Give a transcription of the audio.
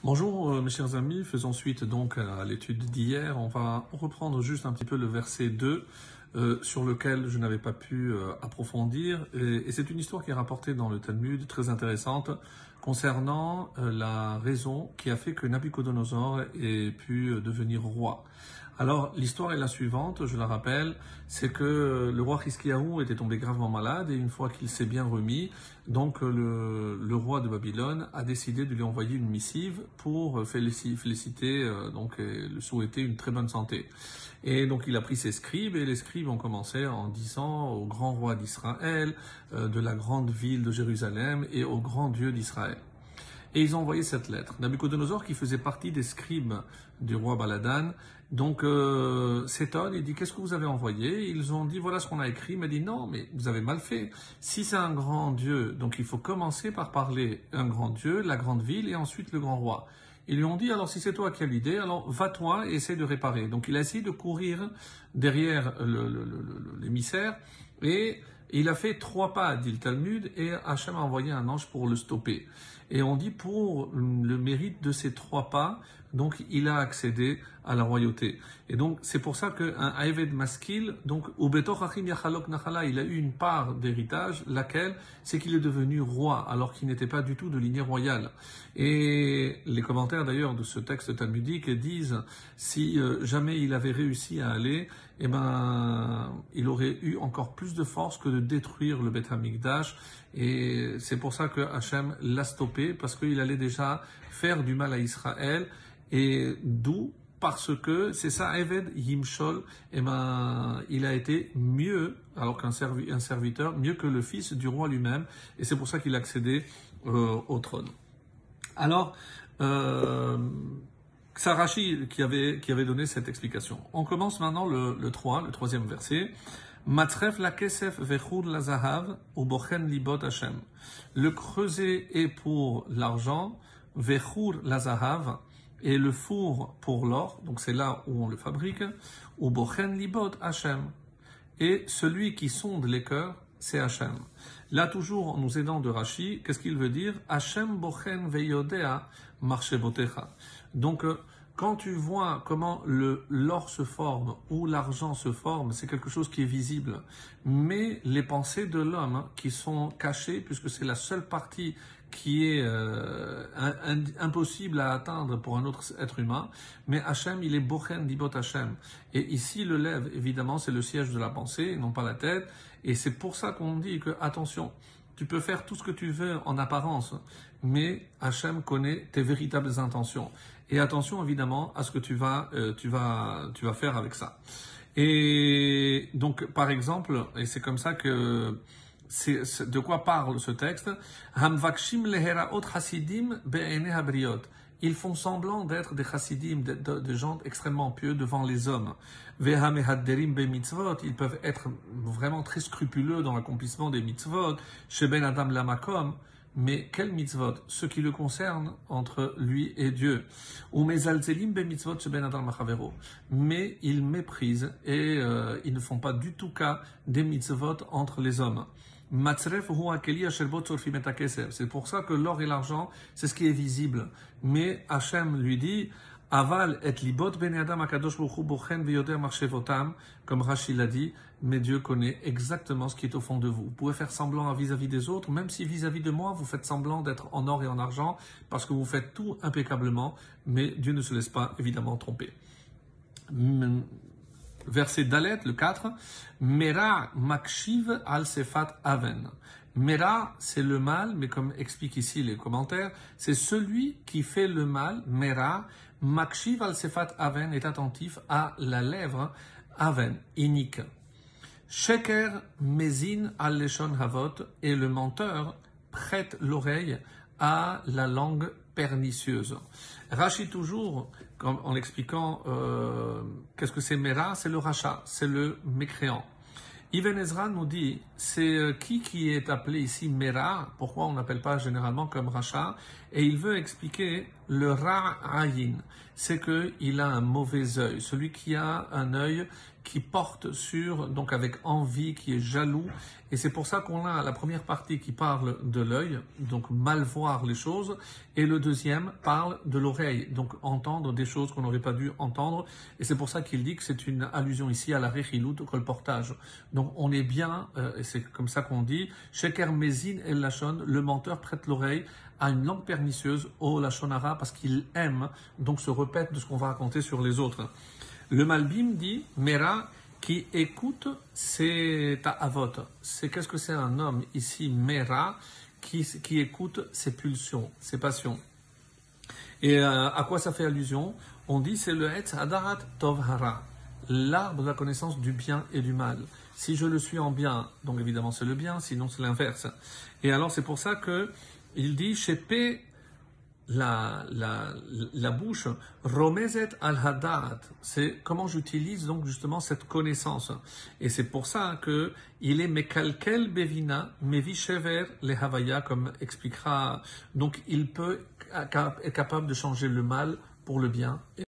Bonjour mes chers amis, faisons suite donc à l'étude d'hier. On va reprendre juste un petit peu le verset 2 sur lequel je n'avais pas pu approfondir. Et c'est une histoire qui est rapportée dans le Talmud, très intéressante, concernant la raison qui a fait que Nabucodonosor ait pu devenir roi. Alors, l'histoire est la suivante, je la rappelle, c'est que le roi Hiskiyahu était tombé gravement malade et une fois qu'il s'est bien remis, donc le roi de Babylone a décidé de lui envoyer une missive pour féliciter, et le souhaiter une très bonne santé. Et donc il a pris ses scribes et les scribes ont commencé en disant au grand roi d'Israël, de la grande ville de Jérusalem et au grand Dieu d'Israël. Et ils ont envoyé cette lettre. Nabucodonosor, qui faisait partie des scribes du roi Baladan, donc s'étonne et dit: qu'est-ce que vous avez envoyé? Ils ont dit: voilà ce qu'on a écrit. Il m'a dit: non, mais vous avez mal fait. Si c'est un grand Dieu, donc il faut commencer par parler un grand Dieu, la grande ville et ensuite le grand roi. Ils lui ont dit: alors si c'est toi qui as l'idée, alors va-toi et essaie de réparer. Donc il a essayé de courir derrière l'émissaire et il a fait 3 pas, dit le Talmud, et Hachem a envoyé un ange pour le stopper. Et on dit pour le mérite de ces 3 pas, donc il a accédé à la royauté. Et donc c'est pour ça qu'un Aeved Maskil, donc Ubetor Achim Yachalok Nachala, il a eu une part d'héritage, laquelle c'est qu'il est devenu roi, alors qu'il n'était pas du tout de lignée royale. Et les commentaires d'ailleurs de ce texte talmudique disent, si jamais il avait réussi à aller, eh ben, il aurait eu encore plus de force que de détruire le Beth Hamikdash. Et c'est pour ça que Hachem l'a stoppé, parce qu'il allait déjà faire du mal à Israël. Et d'où, parce que c'est ça, Eved Yimshol, eh ben, il a été mieux, alors qu'un serviteur, mieux que le fils du roi lui-même. Et c'est pour ça qu'il a accédé au trône. Alors, c'est Rashi qui avait donné cette explication. On commence maintenant le 3, le 3e verset. Matref la kesef vechur la zahav ou bochen libot Hashem. Le creuset est pour l'argent, vechur la zahav, et le four pour l'or, donc c'est là où on le fabrique, ou bochen libot Hashem. Et celui qui sonde les cœurs, c'est Hachem. Là, toujours en nous aidant de Rashi, qu'est-ce qu'il veut dire? Hachem bochen veyodea marche botecha. Donc, quand tu vois comment l'or se forme ou l'argent se forme, c'est quelque chose qui est visible. Mais les pensées de l'homme qui sont cachées, puisque c'est la seule partie qui est impossible à atteindre pour un autre être humain, mais Hachem, il est bochen libot Hachem. Et ici, le lèvre, évidemment, c'est le siège de la pensée, et non pas la tête. Et c'est pour ça qu'on dit que, attention, tu peux faire tout ce que tu veux en apparence, mais Hachem connaît tes véritables intentions. Et attention évidemment à ce que tu vas faire avec ça. Et donc par exemple, et c'est comme ça que c'est de quoi parle ce texte. Hamvakshim leheraot hasidim be'ene habriot. Ils font semblant d'être des chassidim, des gens extrêmement pieux devant les hommes. Vehamehadderim be mitzvot, ils peuvent être vraiment très scrupuleux dans l'accomplissement des mitzvot. Sheben adam lamakom, mais quel mitzvot? Ce qui le concerne entre lui et Dieu. Ou mezalzelim be mitzvot sheben adam machavero. Mais ils méprisent et ils ne font pas du tout cas des mitzvot entre les hommes. C'est pour ça que l'or et l'argent, c'est ce qui est visible. Mais Hachem lui dit, Aval et libot ben adam akadosh baruch bochen veyoder marchevotam, comme Rashi l'a dit, mais Dieu connaît exactement ce qui est au fond de vous. Vous pouvez faire semblant vis-à-vis des autres, même si vis-à-vis de moi, vous faites semblant d'être en or et en argent, parce que vous faites tout impeccablement, mais Dieu ne se laisse pas évidemment tromper. Verset Dalet, le 4, Mera makshiv al sefat aven. Mera, c'est le mal, mais comme expliquent ici les commentaires, c'est celui qui fait le mal, Mera, makshiv al sefat aven, est attentif à la lèvre, aven, inique. Sheker mezin al leshon havot, et le menteur prête l'oreille à la langue pernicieuse. Rashi toujours, en expliquant qu'est-ce que c'est Mera, c'est le rachat, c'est le mécréant. Ibn Ezra nous dit, c'est qui est appelé ici Mera? Pourquoi on n'appelle pas généralement comme Racha? Et il veut expliquer le Ra'ayin. C'est qu'il a un mauvais œil. Celui qui a un œil qui porte sur, donc avec envie, qui est jaloux. Et c'est pour ça qu'on a la première partie qui parle de l'œil, donc mal voir les choses. Et le deuxième parle de l'oreille, donc entendre des choses qu'on n'aurait pas dû entendre. Et c'est pour ça qu'il dit que c'est une allusion ici à la rechilut, au colportage. Donc on est bien, et c'est comme ça qu'on dit, Sheker Mezin El Lachon, le menteur prête l'oreille à une langue pernicieuse au Lachonara parce qu'il aime donc se répète de ce qu'on va raconter sur les autres. Le Malbim dit Mera qui écoute c'est ta'avot. C'est qu'est-ce que c'est un homme ici Mera qui écoute ses pulsions, ses passions. Et à quoi ça fait allusion? On dit c'est le Etz Hadarat Tov Hara, l'arbre de la connaissance du bien et du mal. Si je le suis en bien, donc évidemment c'est le bien, sinon c'est l'inverse. Et alors c'est pour ça que il dit Shepe la bouche, Romezet al-Hadat, c'est comment j'utilise donc justement cette connaissance. Et c'est pour ça que il est Mekalkel Bevina, Mevi Shever le Havaya, comme expliquera. Donc il est capable de changer le mal pour le bien.